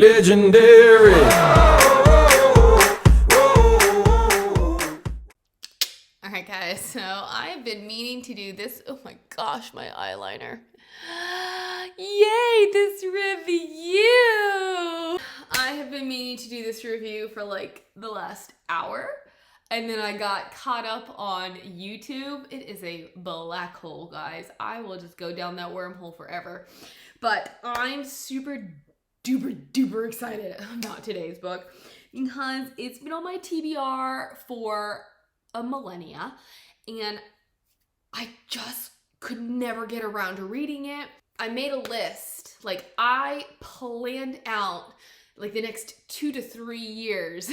Legendary. Alright guys, so I've been meaning to do this. Oh my gosh, my eyeliner. Yay, this review! I have been meaning to do this review for like the last hour, and then I got caught up on YouTube. It is a black hole, guys. I will just go down that wormhole forever. But I'm super duper excited about today's book because it's been on my TBR for a millennia and I just could never get around to reading it. I made a list. Like, I planned out like the next 2 to 3 years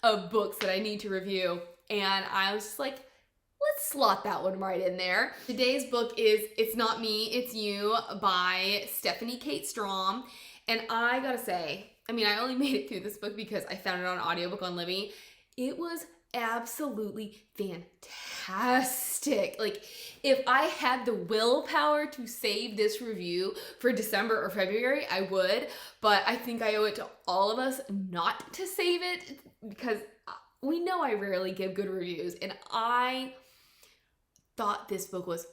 of books that I need to review, and I was just like, let's slot that one right in there. Today's book is It's Not Me, It's You by Stephanie Kate Strohm. And I gotta say, I mean, I only made it through this book because I found it on audiobook on Libby. It was absolutely fantastic. Like, if I had the willpower to save this review for December or February, I would. But I think I owe it to all of us not to save it because we know I rarely give good reviews. And I thought this book was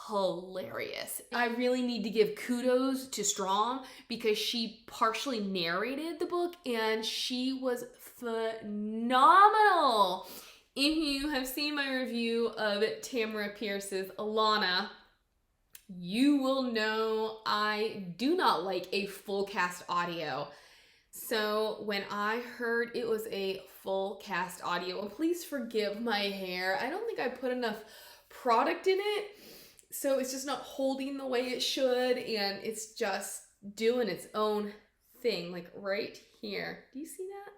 hilarious. I really need to give kudos to Strohm because she partially narrated the book and she was phenomenal. If you have seen my review of Tamara Pierce's Alana, you will know I do not like a full cast audio. So when I heard it was a full cast audio, and please forgive my hair, I don't think I put enough product in it. So it's just not holding the way it should, and it's just doing its own thing, like right here. Do you see that?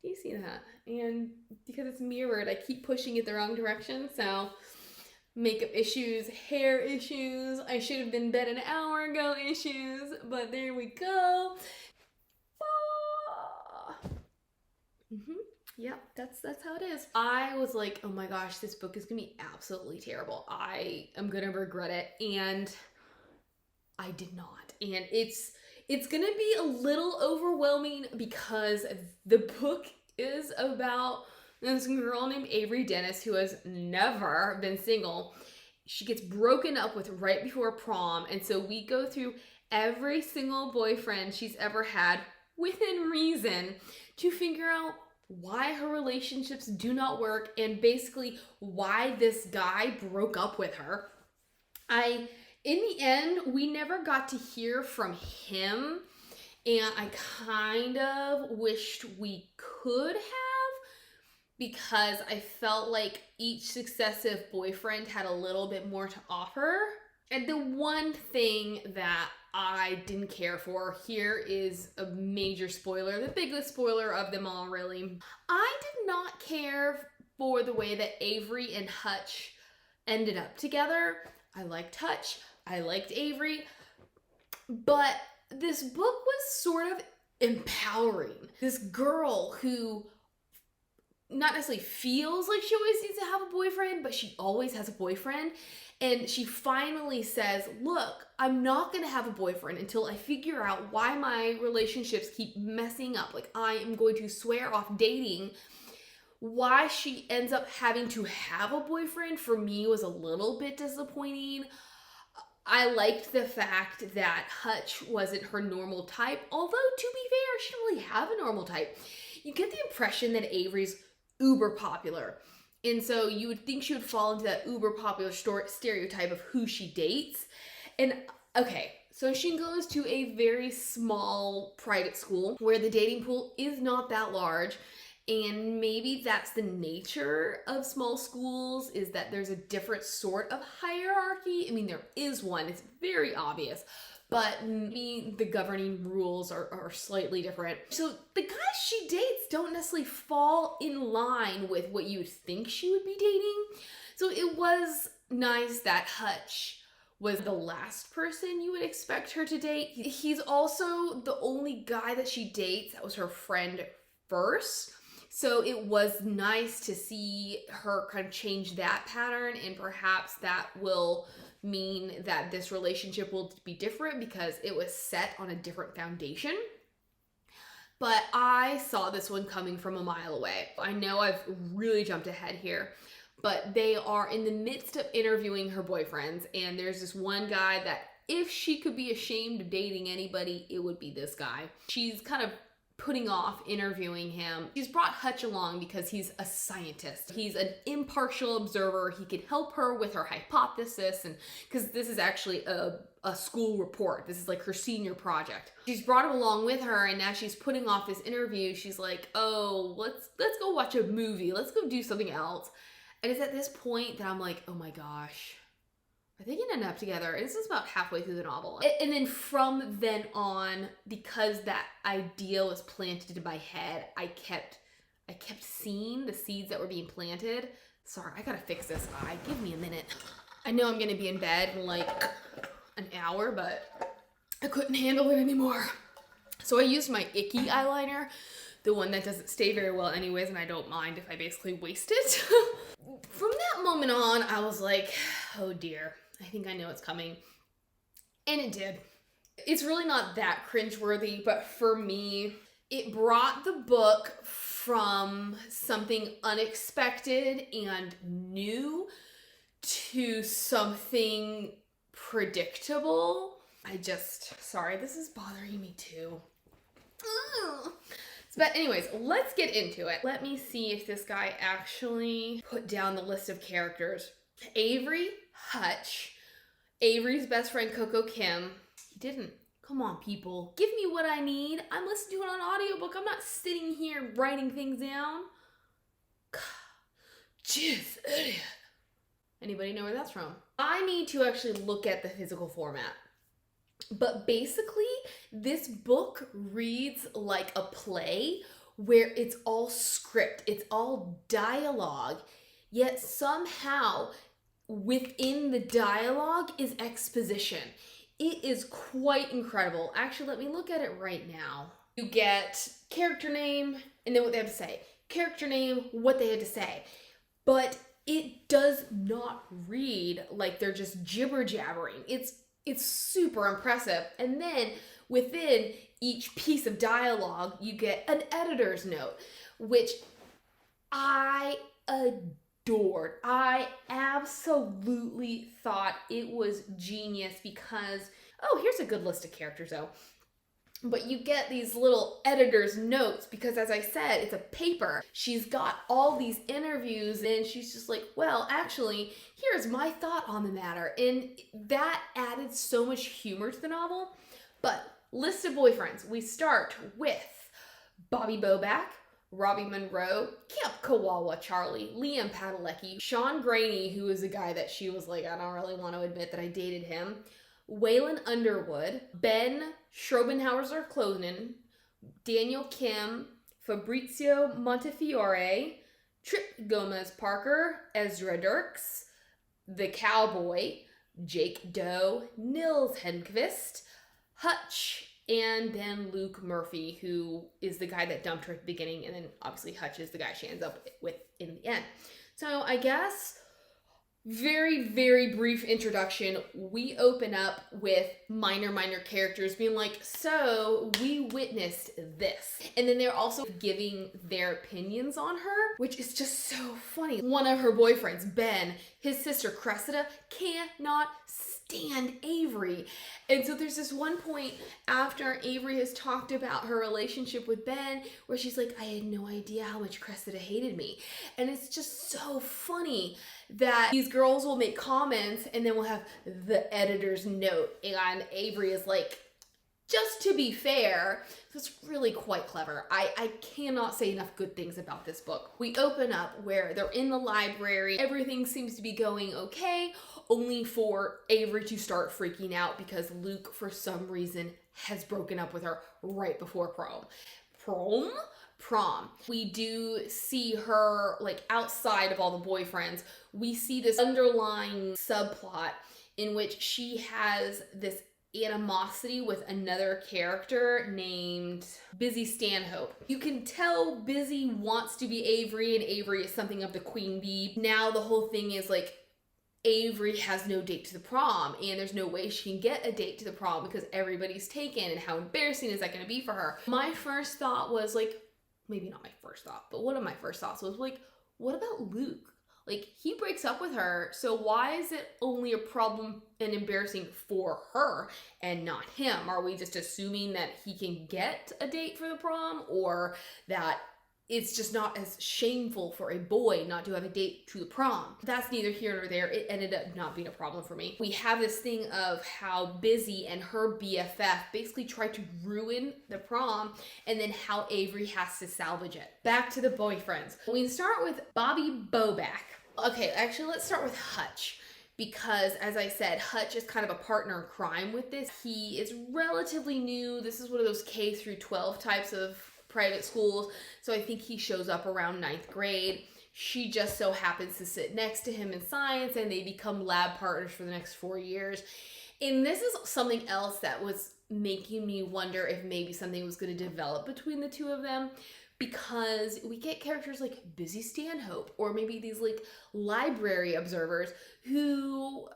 Do you see that? And because it's mirrored, I keep pushing it the wrong direction, so makeup issues, hair issues, I should have been in bed an hour ago issues, but there we go. Yep, that's how it is. I was like, oh my gosh, this book is gonna be absolutely terrible. I am gonna regret it, and I did not. And it's gonna be a little overwhelming because the book is about this girl named Avery Dennis who has never been single. She gets broken up with right before prom, and so we go through every single boyfriend she's ever had within reason to figure out why her relationships do not work and basically why this guy broke up with her. In the end, we never got to hear from him, and I kind of wished we could have because I felt like each successive boyfriend had a little bit more to offer. And the one thing that I didn't care for, here is a major spoiler, the biggest spoiler of them all really. I did not care for the way that Avery and Hutch ended up together. I liked Hutch, I liked Avery, but this book was sort of empowering. This girl who not necessarily feels like she always needs to have a boyfriend, but she always has a boyfriend. And she finally says, look, I'm not going to have a boyfriend until I figure out why my relationships keep messing up. Like, I am going to swear off dating. Why she ends up having to have a boyfriend for me was a little bit disappointing. I liked the fact that Hutch wasn't her normal type, although to be fair, she didn't really have a normal type. You get the impression that Avery's uber popular. And so you would think she would fall into that uber popular stereotype of who she dates. And okay, so she goes to a very small private school where the dating pool is not that large. And maybe that's the nature of small schools, is that there's a different sort of hierarchy. I mean, there is one, it's very obvious, but maybe the governing rules are slightly different. So the guys she dates don't necessarily fall in line with what you'd think she would be dating. So it was nice that Hutch was the last person you would expect her to date. He's also the only guy that she dates that was her friend first. So it was nice to see her kind of change that pattern, and perhaps that will mean that this relationship will be different because it was set on a different foundation. But I saw this one coming from a mile away. I know I've really jumped ahead here, but they are in the midst of interviewing her boyfriends, and there's this one guy that if she could be ashamed of dating anybody, it would be this guy. She's kind of putting off interviewing him. She's brought Hutch along because he's a scientist. He's an impartial observer. He can help her with her hypothesis, and because this is actually a school report. This is like her senior project. She's brought him along with her, and now she's putting off this interview. She's like, oh, let's go watch a movie. Let's go do something else. And it's at this point that I'm like, oh my gosh, are they gonna end up together? And this is about halfway through the novel. And then from then on, because that idea was planted in my head, I kept seeing the seeds that were being planted. Sorry, I gotta fix this eye. Give me a minute. I know I'm gonna be in bed in like an hour, but I couldn't handle it anymore. So I used my icky eyeliner, the one that doesn't stay very well anyways, and I don't mind if I basically waste it. From that moment on, I was like, oh dear, I think I know it's coming. And it did. It's really not that cringeworthy, but for me, it brought the book from something unexpected and new to something predictable. Sorry, this is bothering me too. But anyways, let's get into it. Let me see if this guy actually put down the list of characters. Avery, Hutch, Avery's best friend Coco Kim. He didn't. Come on, people. Give me what I need. I'm listening to it on audiobook. I'm not sitting here writing things down. Jeez, idiot. Anybody know where that's from? I need to actually look at the physical format. But basically, this book reads like a play where it's all script, it's all dialogue, yet somehow within the dialogue is exposition. It is quite incredible. Actually, let me look at it right now. You get character name and then what they have to say. Character name, what they had to say. But it does not read like they're just jibber jabbering. It's super impressive. And then within each piece of dialogue, you get an editor's note, which I adored. I absolutely thought it was genius because, oh, here's a good list of characters though. But you get these little editor's notes because, as I said, it's a paper. She's got all these interviews and she's just like, well, actually, here's my thought on the matter. And that added so much humor to the novel. But list of boyfriends. We start with Bobby Boback, Robbie Monroe, Camp Kawawa Charlie, Liam Padalecki, Sean Graney, who is a guy that she was like, I don't really want to admit that I dated him, Waylon Underwood, Ben Schrobenhauser-Klonen, Daniel Kim, Fabrizio Montefiore, Trip Gomez-Parker, Ezra Dirks, The Cowboy, Jake Doe, Nils Henquist, Hutch, and then Luke Murphy, who is the guy that dumped her at the beginning, and then obviously Hutch is the guy she ends up with in the end. So I guess, very, very brief introduction. We open up with minor characters being like, so we witnessed this. And then they're also giving their opinions on her, which is just so funny. One of her boyfriends, Ben, his sister Cressida, cannot stand Avery. And so there's this one point after Avery has talked about her relationship with Ben where she's like, I had no idea how much Cressida hated me. And it's just so funny that these girls will make comments and then we'll have the editor's note and Avery is like, just to be fair. So it's really quite clever. I cannot say enough good things about this book. We open up where they're in the library. Everything seems to be going okay, only for Avery to start freaking out because Luke, for some reason, has broken up with her right before prom. Prom. We do see her like outside of all the boyfriends. We see this underlying subplot in which she has this animosity with another character named Busy Stanhope. You can tell Busy wants to be Avery and Avery is something of the queen bee. Now the whole thing is like Avery has no date to the prom, and there's no way she can get a date to the prom because everybody's taken, and how embarrassing is that going to be for her? My first thought was like, maybe not my first thought, but one of my first thoughts was like, what about Luke? Like, he breaks up with her, so why is it only a problem and embarrassing for her and not him? Are we just assuming that he can get a date for the prom, or that it's just not as shameful for a boy not to have a date to the prom? That's neither here nor there. It ended up not being a problem for me. We have this thing of how Busy and her BFF basically tried to ruin the prom, and then how Avery has to salvage it. Back to the boyfriends. We start with Bobby Bobak. Okay, actually, let's start with Hutch. Because, as I said, Hutch is kind of a partner in crime with this. He is relatively new. This is one of those K through 12 types of private schools, so I think he shows up around 9th grade. She just so happens to sit next to him in science, and they become lab partners for the next 4 years. And this is something else that was making me wonder if maybe something was going to develop between the two of them, because we get characters like Busy Stanhope, or maybe these like library observers who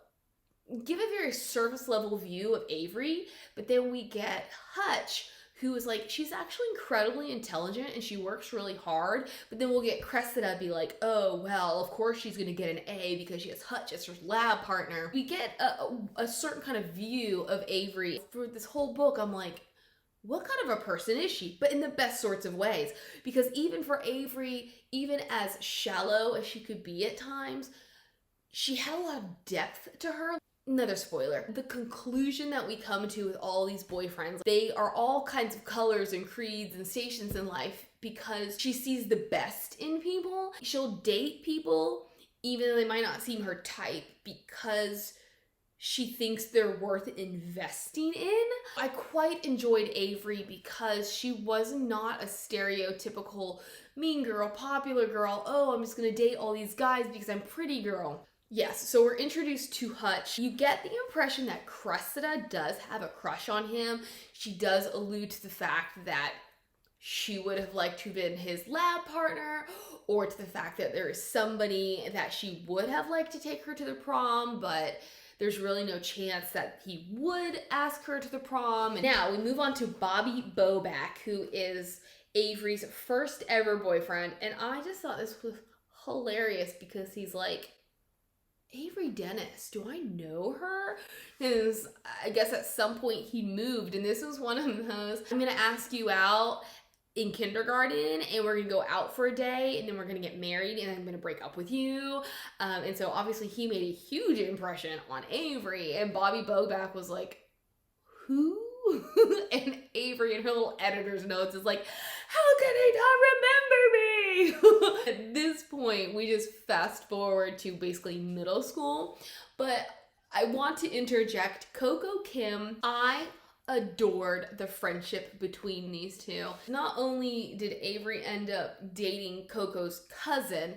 give a very surface level view of Avery, but then we get Hutch, who is like, she's actually incredibly intelligent and she works really hard, but then we'll get Cressida be like, oh, well, of course she's gonna get an A because she has Hutch as her lab partner. We get a certain kind of view of Avery. For this whole book, I'm like, what kind of a person is she? But in the best sorts of ways. Because even for Avery, even as shallow as she could be at times, she had a lot of depth to her. Another spoiler. The conclusion that we come to with all these boyfriends, they are all kinds of colors and creeds and stations in life, because she sees the best in people. She'll date people even though they might not seem her type, because she thinks they're worth investing in. I quite enjoyed Avery because she was not a stereotypical mean girl, popular girl, oh, I'm just gonna date all these guys because I'm pretty girl. Yes, so we're introduced to Hutch. You get the impression that Cressida does have a crush on him. She does allude to the fact that she would have liked to have been his lab partner, or to the fact that there is somebody that she would have liked to take her to the prom, but there's really no chance that he would ask her to the prom. And now we move on to Bobby Bobak, who is Avery's first ever boyfriend. And I just thought this was hilarious because he's like, Avery Dennis, do I know her? Because I guess at some point he moved, and this was one of those, I'm gonna ask you out in kindergarten, and we're gonna go out for a day, and then we're gonna get married, and I'm gonna break up with you. And so obviously he made a huge impression on Avery, and Bobby Bobak was like, who? And Avery in her little editor's notes is like, how can he not remember me? At this point, we just fast forward to basically middle school. But I want to interject, Coco Kim, I adored the friendship between these two. Not only did Avery end up dating Coco's cousin,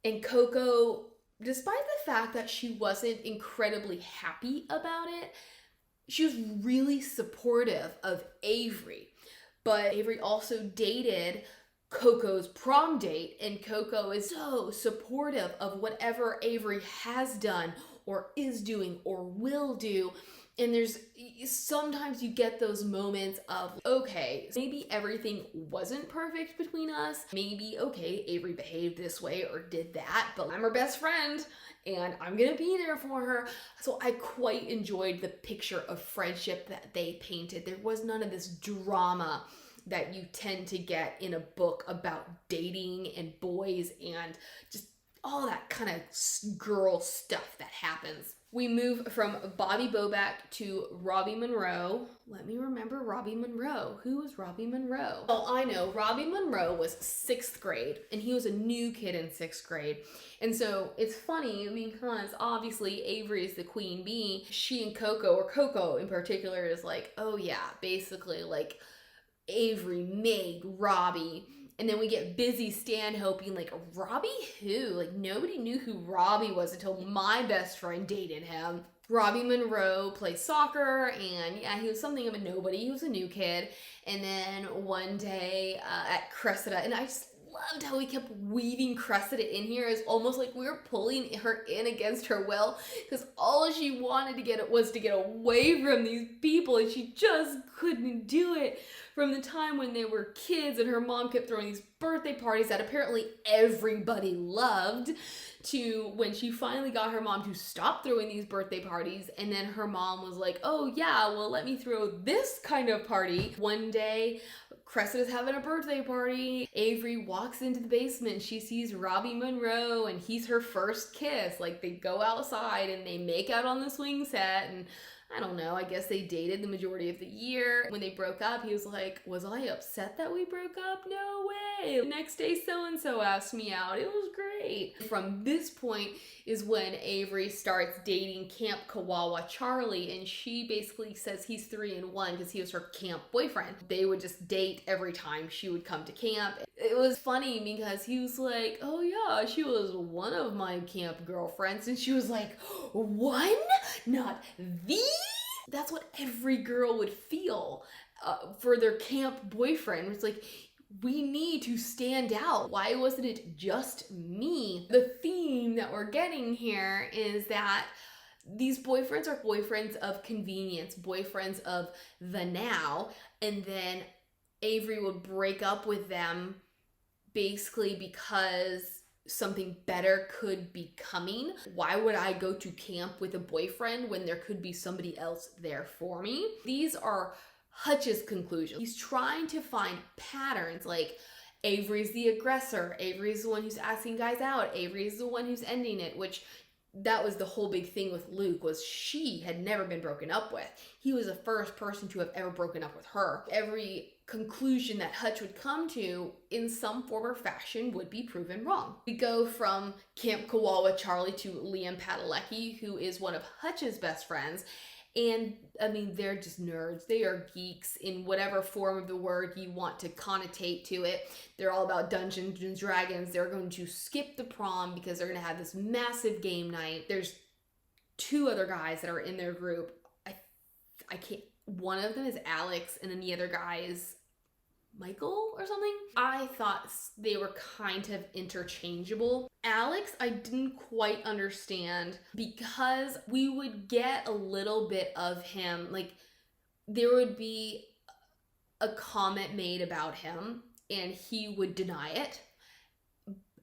and Coco, despite the fact that she wasn't incredibly happy about it, she was really supportive of Avery. But Avery also dated Coco's prom date, and Coco is so supportive of whatever Avery has done or is doing or will do. And there's sometimes you get those moments of, okay, maybe everything wasn't perfect between us. Maybe, okay, Avery behaved this way or did that, but I'm her best friend and I'm gonna be there for her. So I quite enjoyed the picture of friendship that they painted. There was none of this drama that you tend to get in a book about dating and boys and just all that kind of girl stuff that happens. We move from Bobby Bobak to Robbie Monroe. Let me remember Robbie Monroe. Who was Robbie Monroe? Well, I know Robbie Monroe was 6th grade, and he was a new kid in 6th grade. And so it's funny because obviously Avery is the queen bee. She and Coco, or Coco in particular, is like, oh yeah, basically like Avery made Robbie. And then we get Busy Stanhope being like, Robbie who? Like, nobody knew who Robbie was until my best friend dated him. Robbie Monroe plays soccer, and yeah, he was something of a nobody. He was a new kid. And then one day at Cressida, and I just loved how we kept weaving Cressida in here. It's almost like we were pulling her in against her will, because all she wanted to get was to get away from these people, and she just couldn't do it. From the time when they were kids and her mom kept throwing these birthday parties that apparently everybody loved, to when she finally got her mom to stop throwing these birthday parties, and then her mom was like, oh yeah, well let me throw this kind of party. One day, Cressida's having a birthday party. Avery walks into the basement. She sees Robbie Monroe, and he's her first kiss. Like, they go outside and they make out on the swing set, and I don't know, I guess they dated the majority of the year. When they broke up, he was like, was I upset that we broke up? No way. The next day, so-and-so asked me out. It was great. From this point is when Avery starts dating Camp Kawawa Charlie, and she basically says he's 3-in-1 because he was her camp boyfriend. They would just date every time she would come to camp. It was funny because he was like, oh yeah, she was one of my camp girlfriends, and she was like, one? Not the? That's what every girl would feel for their camp boyfriend. It's like, we need to stand out. Why wasn't it just me? The theme that we're getting here is that these boyfriends are boyfriends of convenience, boyfriends of the now, and then Avery would break up with them basically because something better could be coming. Why would I go to camp with a boyfriend when there could be somebody else there for me? These are Hutch's conclusions. He's trying to find patterns, like Avery's the aggressor, Avery's the one who's asking guys out, Avery's the one who's ending it, which that was the whole big thing with Luke, was she had never been broken up with. He was the first person to have ever broken up with her. Every conclusion that Hutch would come to in some form or fashion would be proven wrong. We go from Camp Kawawa Charlie to Liam Padalecki, who is one of Hutch's best friends. And I mean, they're just nerds. They are geeks in whatever form of the word you want to connotate to it. They're all about Dungeons and Dragons. They're going to skip the prom because they're going to have this massive game night. There's 2 other guys that are in their group. I can't, one of them is Alex, and then the other guy is Michael or something. I thought they were kind of interchangeable. Alex, I didn't quite understand, because we would get a little bit of him, like there would be a comment made about him and he would deny it,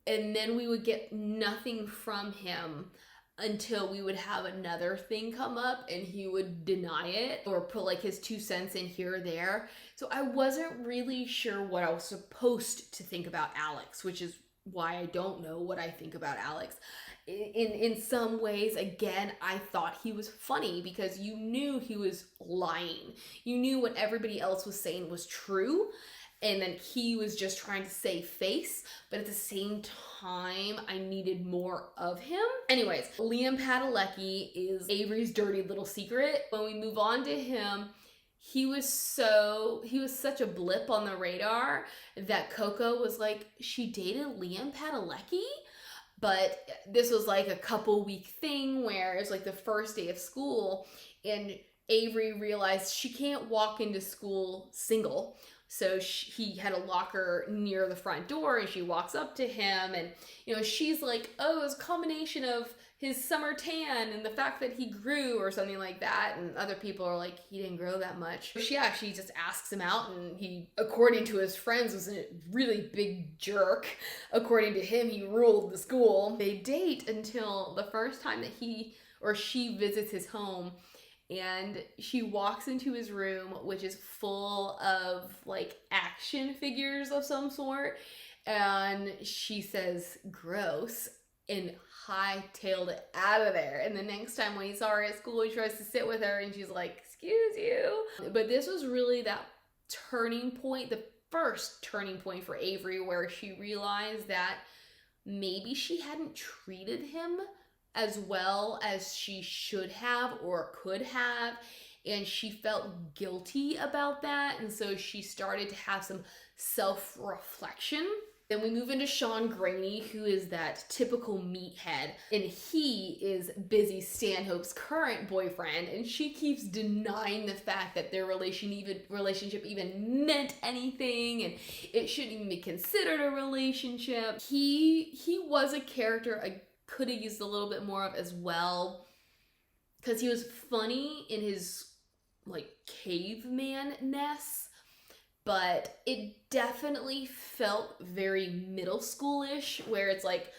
and then we would get nothing from him until we would have another thing come up and he would deny it or put like his 2 cents in here or there. So I wasn't really sure what I was supposed to think about Alex, which is why I don't know what I think about Alex. In some ways, again, I thought he was funny because you knew he was lying. You knew what everybody else was saying was true, and then he was just trying to save face, but at the same time, I needed more of him. Anyways, Liam Padalecki is Avery's dirty little secret. When we move on to him, he was such a blip on the radar that Coco was like, she dated Liam Padalecki? But this was like a couple week thing where it was like the first day of school, and Avery realized she can't walk into school single. So he had a locker near the front door, and she walks up to him, and she's like, oh, it's a combination of his summer tan and the fact that he grew or something like that. And other people are like, he didn't grow that much. She actually just asks him out, and he, according to his friends, was a really big jerk. According to him, he ruled the school. They date until the first time that he or she visits his home, and she walks into his room, which is full of like action figures of some sort, and she says gross and hightailed it out of there. And the next time when he saw her at school, he tries to sit with her and she's like, excuse you. But this was really that turning point, the first turning point for Avery, where she realized that maybe she hadn't treated him as well as she should have or could have, and she felt guilty about that. And so she started to have some self-reflection. Then we move into Sean Graney, who is that typical meathead, and he is Busy Stanhope's current boyfriend, and she keeps denying the fact that their relationship even meant anything, and it shouldn't even be considered a relationship. He was a character I could have used a little bit more of as well, because he was funny in his like caveman-ness, but it definitely felt very middle schoolish, where it's like,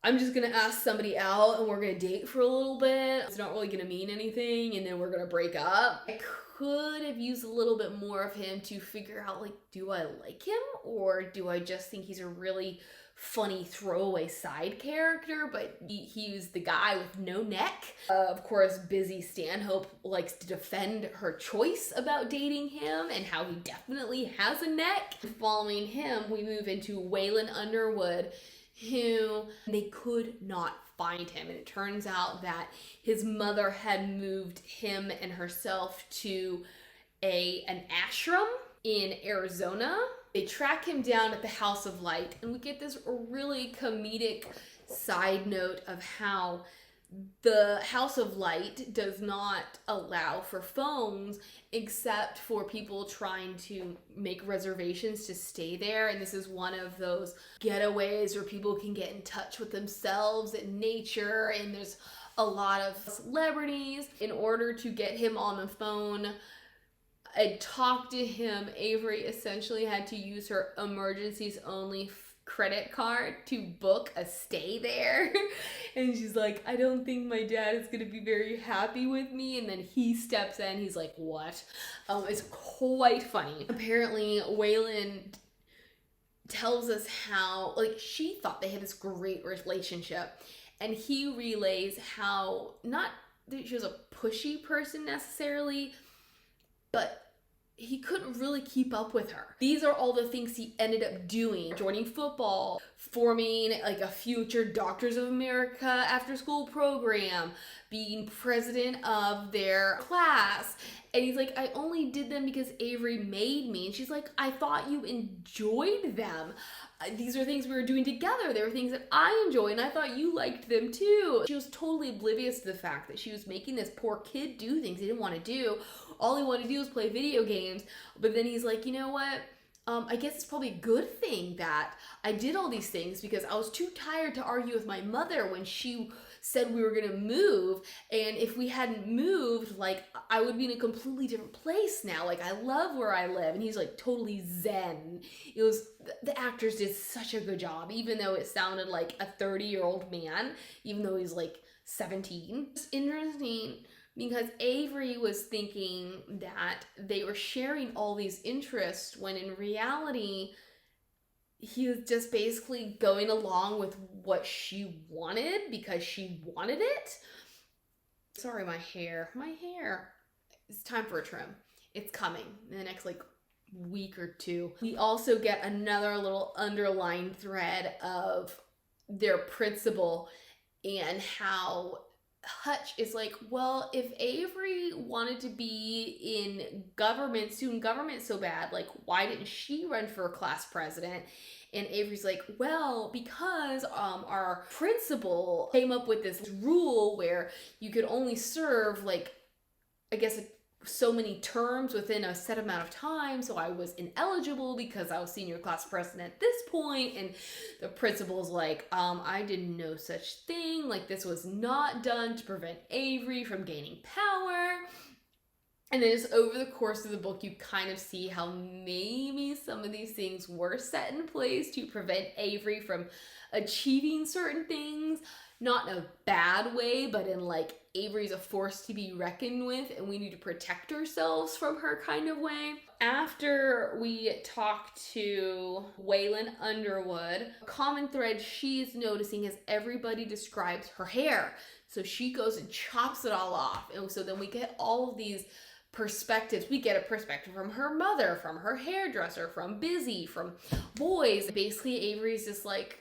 I'm just gonna ask somebody out and we're gonna date for a little bit. It's not really gonna mean anything, and then we're gonna break up. I could have used a little bit more of him to figure out, like, do I like him, or do I just think he's a really funny throwaway side character? But he was the guy with no neck. Of course, Busy Stanhope likes to defend her choice about dating him and how he definitely has a neck. Following him, we move into Waylon Underwood, who they could not find him, and it turns out that his mother had moved him and herself to an ashram in Arizona. They track him down at the House of Light, and we get this really comedic side note of how the House of Light does not allow for phones except for people trying to make reservations to stay there. And this is one of those getaways where people can get in touch with themselves and nature, and there's a lot of celebrities. In order to get him on the phone and talk to him, Avery essentially had to use her emergencies only credit card to book a stay there. And she's like, I don't think my dad is gonna be very happy with me. And then he steps in, he's like, what? It's quite funny. Apparently Waylon tells us how, like, she thought they had this great relationship, and he relays how, not that she was a pushy person necessarily, but he couldn't really keep up with her. These are all the things he ended up doing: joining football, forming like a future Doctors of America after school program, being president of their class. And he's like, I only did them because Avery made me. And she's like, I thought you enjoyed them. These are things we were doing together. They were things that I enjoy, and I thought you liked them too. She was totally oblivious to the fact that she was making this poor kid do things he didn't want to do. All he wanted to do was play video games. But then he's like, you know what? I guess it's probably a good thing that I did all these things, because I was too tired to argue with my mother when she said we were gonna move. And if we hadn't moved, like, I would be in a completely different place now. Like, I love where I live. And he's like totally zen. It was, the actors did such a good job, even though it sounded like a 30-year-old man, even though he's like 17. It's interesting because Avery was thinking that they were sharing all these interests, when in reality, he was just basically going along with what she wanted because she wanted it. Sorry, my hair. It's time for a trim. It's coming in the next like week or two. We also get another little underlying thread of their principal and how Hutch is like, well, if Avery wanted to be in government, student government so bad, like, why didn't she run for class president? And Avery's like, well, because our principal came up with this rule where you could only serve, like, I guess so many terms within a set amount of time, so I was ineligible because I was senior class president at this point. And the principal's like, I didn't know such thing. Like, this was not done to prevent Avery from gaining power. And then just over the course of the book, you kind of see how maybe some of these things were set in place to prevent Avery from achieving certain things. Not in a bad way, but in like, Avery's a force to be reckoned with and we need to protect ourselves from her kind of way. After we talk to Waylon Underwood, a common thread she's noticing is everybody describes her hair. So she goes and chops it all off. And so then we get all of these perspectives. We get a perspective from her mother, from her hairdresser, from Busy, from boys. Basically, Avery's just like,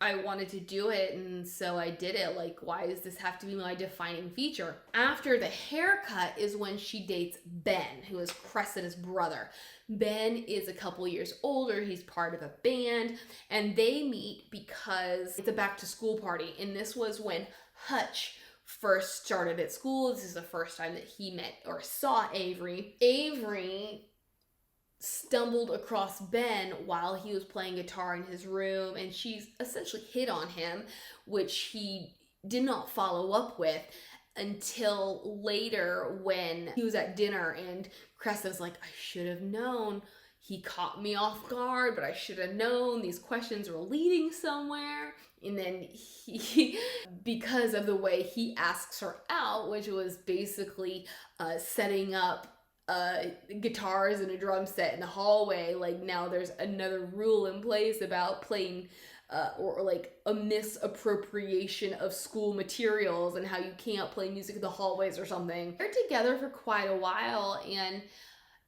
I wanted to do it, and so I did it. Like, why does this have to be my defining feature? After the haircut is when she dates Ben, who is Cressida's brother. Ben is a couple years older. He's part of a band, and they meet because it's a back to school party. And this was when Hutch first started at school. This is the first time that he met or saw Avery. Avery stumbled across Ben while he was playing guitar in his room, and she essentially hit on him, which he did not follow up with until later when he was at dinner, and Cressida's like, I should have known. He caught me off guard, but I should have known these questions were leading somewhere. And then he, because of the way he asks her out, which was basically setting up guitars and a drum set in the hallway, like now there's another rule in place about playing or like a misappropriation of school materials and how you can't play music in the hallways or something. They're together for quite a while, and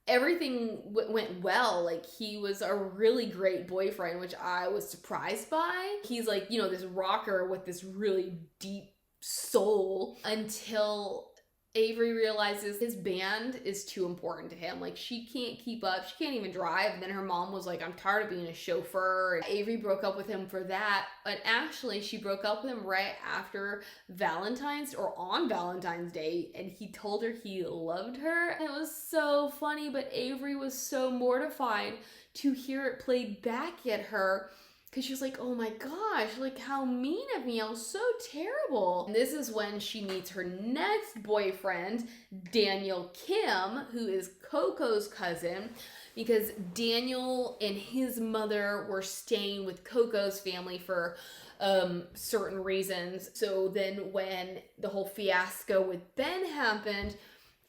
everything went well. Like, he was a really great boyfriend, which I was surprised by. He's like, you know, this rocker with this really deep soul, until Avery realizes his band is too important to him. Like, she can't keep up. She can't even drive. And then her mom was like, I'm tired of being a chauffeur. And Avery broke up with him for that. But actually, she broke up with him right after Valentine's, or on Valentine's Day. And he told her he loved her. And it was so funny. But Avery was so mortified to hear it played back at her, because she was like, oh my gosh, like, how mean of me. I was so terrible. And this is when she meets her next boyfriend, Daniel Kim, who is Coco's cousin, because Daniel and his mother were staying with Coco's family for certain reasons. So then when the whole fiasco with Ben happened,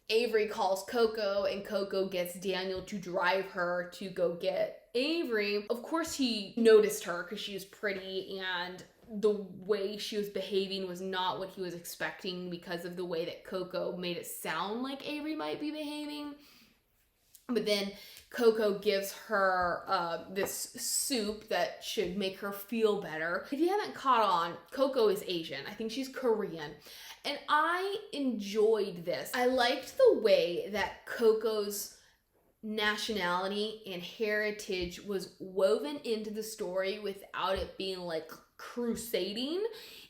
Avery calls Coco, and Coco gets Daniel to drive her to go get Avery. Of course, he noticed her because she was pretty, and the way she was behaving was not what he was expecting because of the way that Coco made it sound like Avery might be behaving. But then Coco gives her this soup that should make her feel better. If you haven't caught on, Coco is Asian. I think she's Korean. And I enjoyed this. I liked the way that Coco's nationality and heritage was woven into the story without it being like crusading.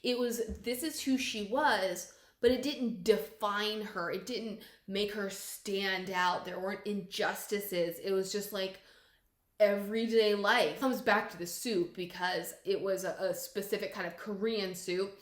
It was, this is who she was, but it didn't define her. It didn't make her stand out. There weren't injustices. It was just like everyday life. It comes back to the soup because it was a specific kind of Korean soup.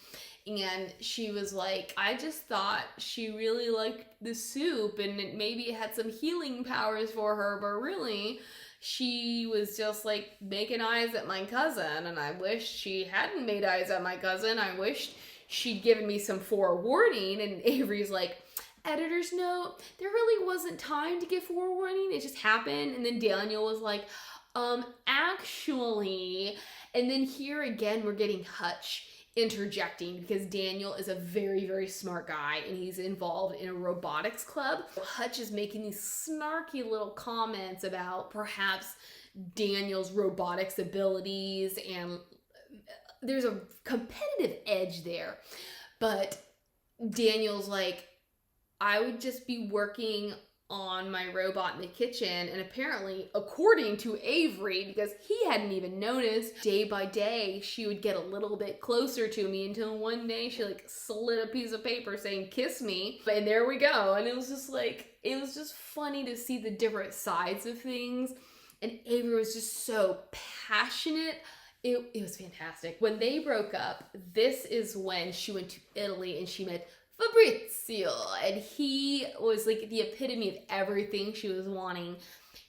And she was like, I just thought she really liked the soup, and maybe it had some healing powers for her, but really she was just like making eyes at my cousin, and I wish she hadn't made eyes at my cousin. I wished she'd given me some forewarning. And Avery's like, editor's note, there really wasn't time to give forewarning. It just happened. And then Daniel was like, actually, and then here again, we're getting Hutch interjecting because Daniel is a very, very smart guy, and he's involved in a robotics club. Hutch is making these snarky little comments about perhaps Daniel's robotics abilities, and there's a competitive edge there. But Daniel's like, I would just be working on my robot in the kitchen, and apparently, according to Avery, because he hadn't even noticed, day by day she would get a little bit closer to me until one day she like slid a piece of paper saying kiss me, and there we go. And it was just like, it was just funny to see the different sides of things, and Avery was just so passionate. It was fantastic. When they broke up, this is when she went to Italy and she met Fabrizio, and he was like the epitome of everything she was wanting.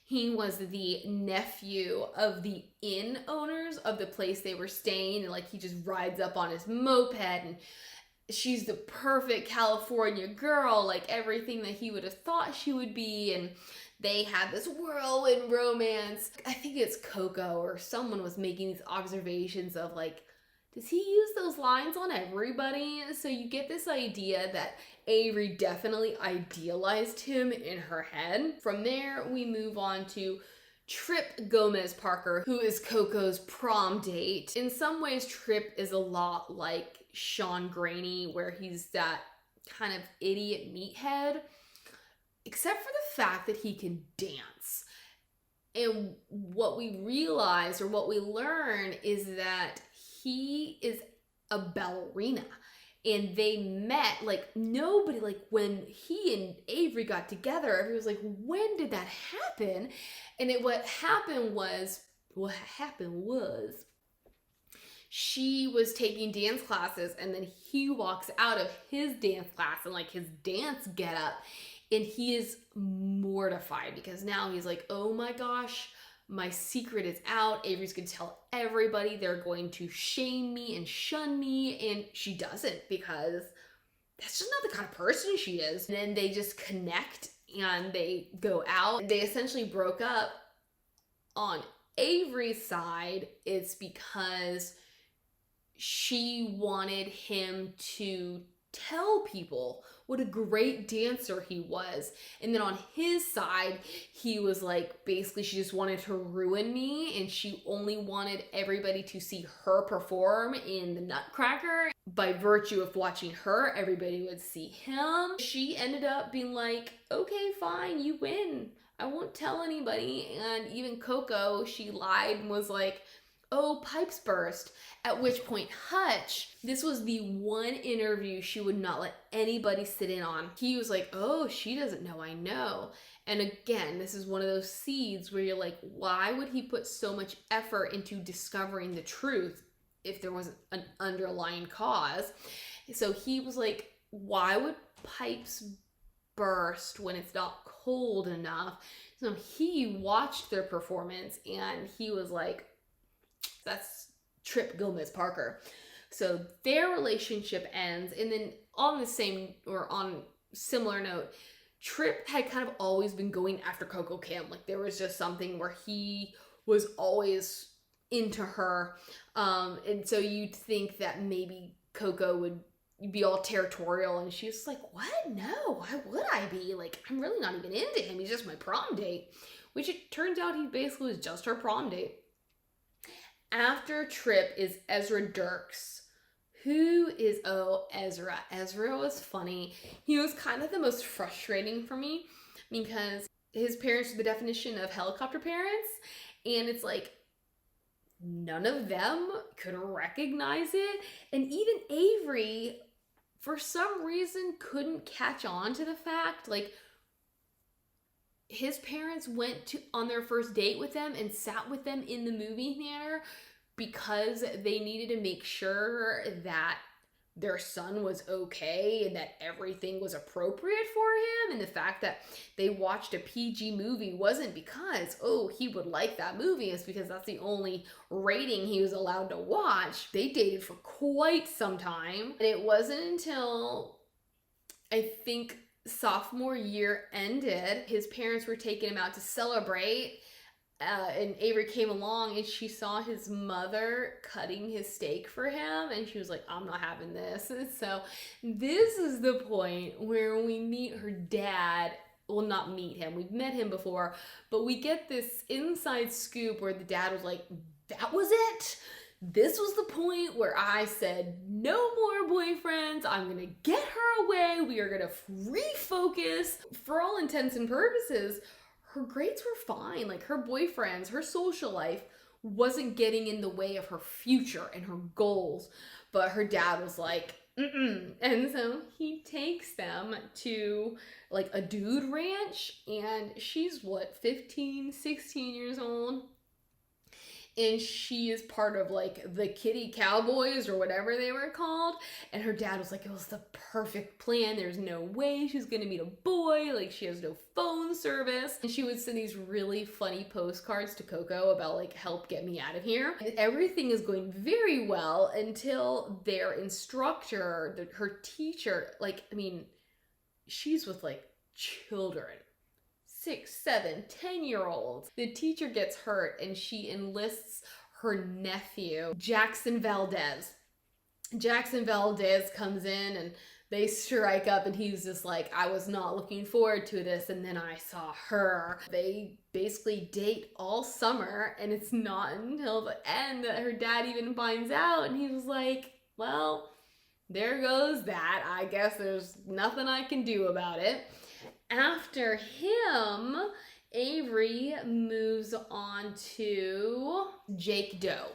He was the nephew of the inn owners of the place they were staying, and like he just rides up on his moped, and she's the perfect California girl, like everything that he would have thought she would be. And they had this whirlwind romance. I think it's Coco or someone was making these observations of like, does he use those lines on everybody? So you get this idea that Avery definitely idealized him in her head. From there, we move on to Trip Gomez Parker, who is Coco's prom date. In some ways, Trip is a lot like Sean Graney, where he's that kind of idiot meathead, except for the fact that he can dance. And what we realize, or what we learn, is that he is a ballerina. And they met, like, nobody, like, when he and Avery got together, everybody was like, when did that happen? And what happened was, she was taking dance classes, and then he walks out of his dance class and, like, his dance getup, and he is mortified because now he's like, oh my gosh, my secret is out. Avery's gonna tell everybody. They're going to shame me and shun me. And she doesn't, because that's just not the kind of person she is. And then they just connect and they go out. They essentially broke up. On Avery's side, it's because she wanted him to tell people what a great dancer he was. And then on his side, he was like, basically, she just wanted to ruin me, and she only wanted everybody to see her perform in the Nutcracker. By virtue of watching her, everybody would see him. She ended up being like, okay, fine, you win. I won't tell anybody. And even Coco, she lied and was like, oh, pipes burst. At which point Hutch, this was the one interview she would not let anybody sit in on. He was like, oh, she doesn't know, I know. And again, this is one of those seeds where you're like, why would he put so much effort into discovering the truth if there wasn't an underlying cause? So he was like, why would pipes burst when it's not cold enough? So he watched their performance and he was like, that's Trip Gomez Parker. So their relationship ends, and then on the same, or on similar note, Trip had kind of always been going after Coco Kim. Like, there was just something where he was always into her. And so you'd think that maybe Coco would be all territorial, and she was like, what? No, why would I be? Like, I'm really not even into him. He's just my prom date. Which it turns out he basically was just her prom date. After Trip is Ezra Dirks, who is, Ezra. Ezra was funny. He was kind of the most frustrating for me because his parents are the definition of helicopter parents, and it's like, none of them could recognize it. And even Avery, for some reason, couldn't catch on to the fact, like, his parents went on their first date with them and sat with them in the movie theater because they needed to make sure that their son was okay and that everything was appropriate for him. And the fact that they watched a PG movie wasn't because, oh, he would like that movie. It's because that's the only rating he was allowed to watch. They dated for quite some time. And it wasn't until, I think, sophomore year ended, his parents were taking him out to celebrate, and Avery came along and she saw his mother cutting his steak for him, and she was like, I'm not having this. And so this is the point where we meet her dad. Well, not meet him, we've met him before, but we get this inside scoop where the dad was like, that was it. This was the point where I said, no more boyfriends. I'm going to get her away. We are going to refocus. For all intents and purposes, her grades were fine. Like, her boyfriends, her social life wasn't getting in the way of her future and her goals. But her dad was like, mm-mm. And so he takes them to, like, a dude ranch. And she's, 15, 16 years old? And she is part of, like, the Kitty Cowboys or whatever they were called. And her dad was like, it was the perfect plan. There's no way she's gonna meet a boy. Like, she has no phone service. And she would send these really funny postcards to Coco about, like, help get me out of here. And everything is going very well until their instructor, her teacher, like, I mean, she's with, like, children. 6, 7, 10-year-olds. The teacher gets hurt and she enlists her nephew, Jackson Valdez. Jackson Valdez comes in and they strike up, and he's just like, I was not looking forward to this, and then I saw her. They basically date all summer, and it's not until the end that her dad even finds out, and he was like, well, there goes that. I guess there's nothing I can do about it. After him, Avery moves on to Jake Doe.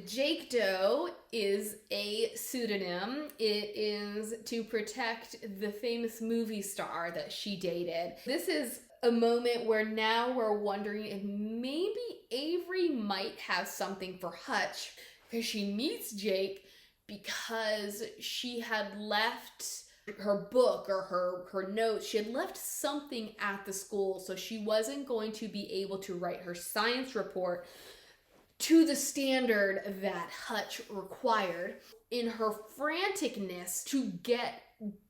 Jake Doe is a pseudonym. It is to protect the famous movie star that she dated. This is a moment where now we're wondering if maybe Avery might have something for Hutch, because she meets Jake because she had left her book or her notes. She had left something at the school, so she wasn't going to be able to write her science report to the standard that Hutch required. In her franticness to get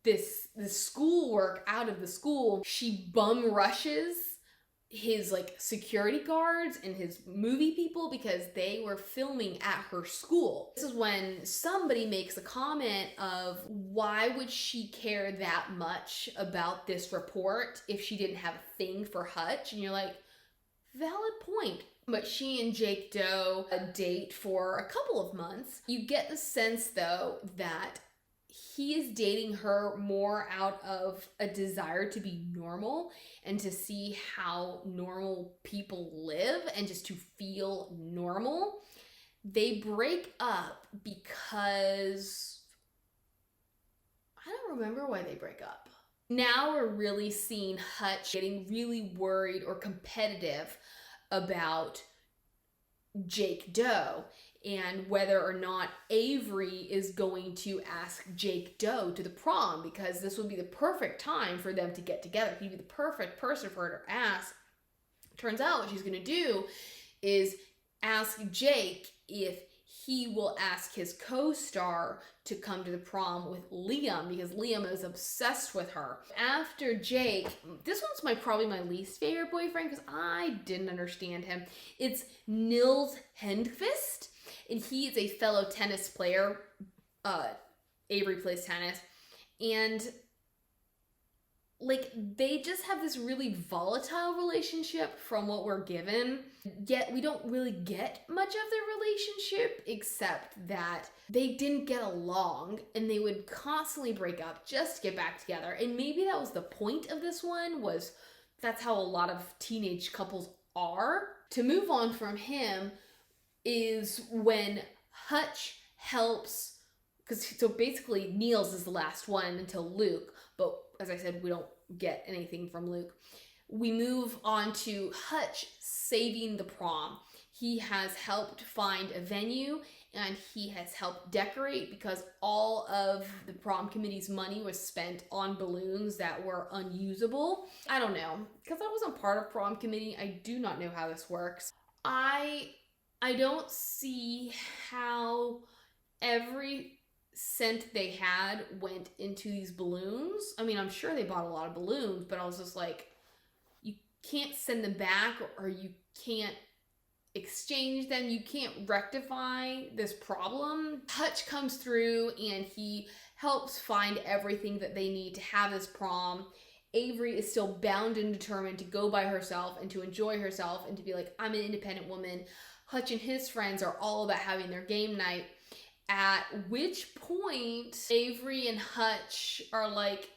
this schoolwork out of the school, she bum rushes his like security guards and his movie people because they were filming at her school. This is when somebody makes a comment of, why would she care that much about this report if she didn't have a thing for Hutch? And you're like, valid point. But she and Jake Doe date for a couple of months. You get the sense, though, that he is dating her more out of a desire to be normal and to see how normal people live and just to feel normal. They break up because I don't remember why they break up. Now we're really seeing Hutch getting really worried or competitive about Jake Doe and whether or not Avery is going to ask Jake Doe to the prom, because this would be the perfect time for them to get together. He'd be the perfect person for her to ask. Turns out what she's going to do is ask Jake if he will ask his co-star to come to the prom with Liam, because Liam is obsessed with her. After Jake, this one's probably my least favorite boyfriend because I didn't understand him. It's Nils Hendqvist, and he is a fellow tennis player. Avery plays tennis, and like they just have this really volatile relationship from what we're given, yet we don't really get much of their relationship except that they didn't get along and they would constantly break up just to get back together. And maybe that was the point of this one, was that's how a lot of teenage couples are. To move on from him is when Hutch helps, so basically Niels is the last one until Luke, but as I said, we don't get anything from Luke. We move on to Hutch saving the prom. He has helped find a venue and he has helped decorate, because all of the prom committee's money was spent on balloons that were unusable. I don't know, because I wasn't part of prom committee. I do not know how this works. I don't see how every cent they had went into these balloons. I mean, I'm sure they bought a lot of balloons, but I was just like, you can't send them back, or you can't exchange them. You can't rectify this problem. Hutch comes through and he helps find everything that they need to have this prom. Avery is still bound and determined to go by herself and to enjoy herself and to be like, I'm an independent woman. Hutch and his friends are all about having their game night. At which point, Avery and Hutch are like,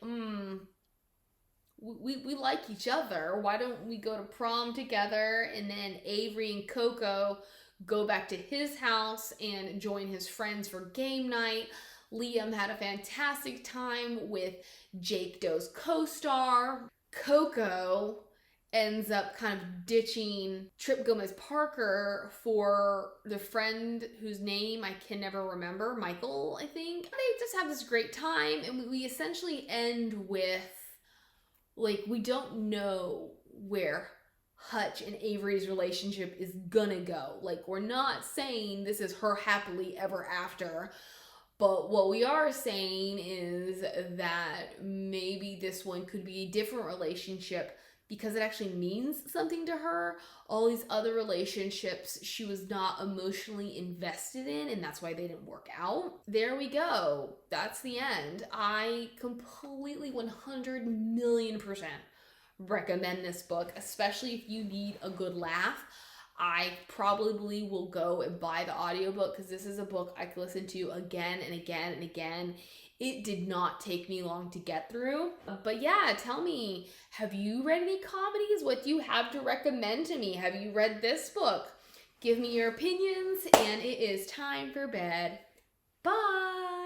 we like each other. Why don't we go to prom together? And then Avery and Coco go back to his house and join his friends for game night. Liam had a fantastic time with Jake Doe's co-star. Coco ends up kind of ditching Trip Gomez-Parker for the friend whose name I can never remember, Michael, I think. They just have this great time, and we essentially end with, like, we don't know where Hutch and Avery's relationship is gonna go. Like, we're not saying this is her happily ever after, but what we are saying is that maybe this one could be a different relationship, because it actually means something to her. All these other relationships she was not emotionally invested in, and that's why they didn't work out. There we go. That's the end. I completely 100 million% recommend this book, especially if you need a good laugh. I probably will go and buy the audiobook because this is a book I could listen to again and again and again. It did not take me long to get through. But yeah, tell me, have you read any comedies? What do you have to recommend to me? Have you read this book? Give me your opinions, and it is time for bed. Bye!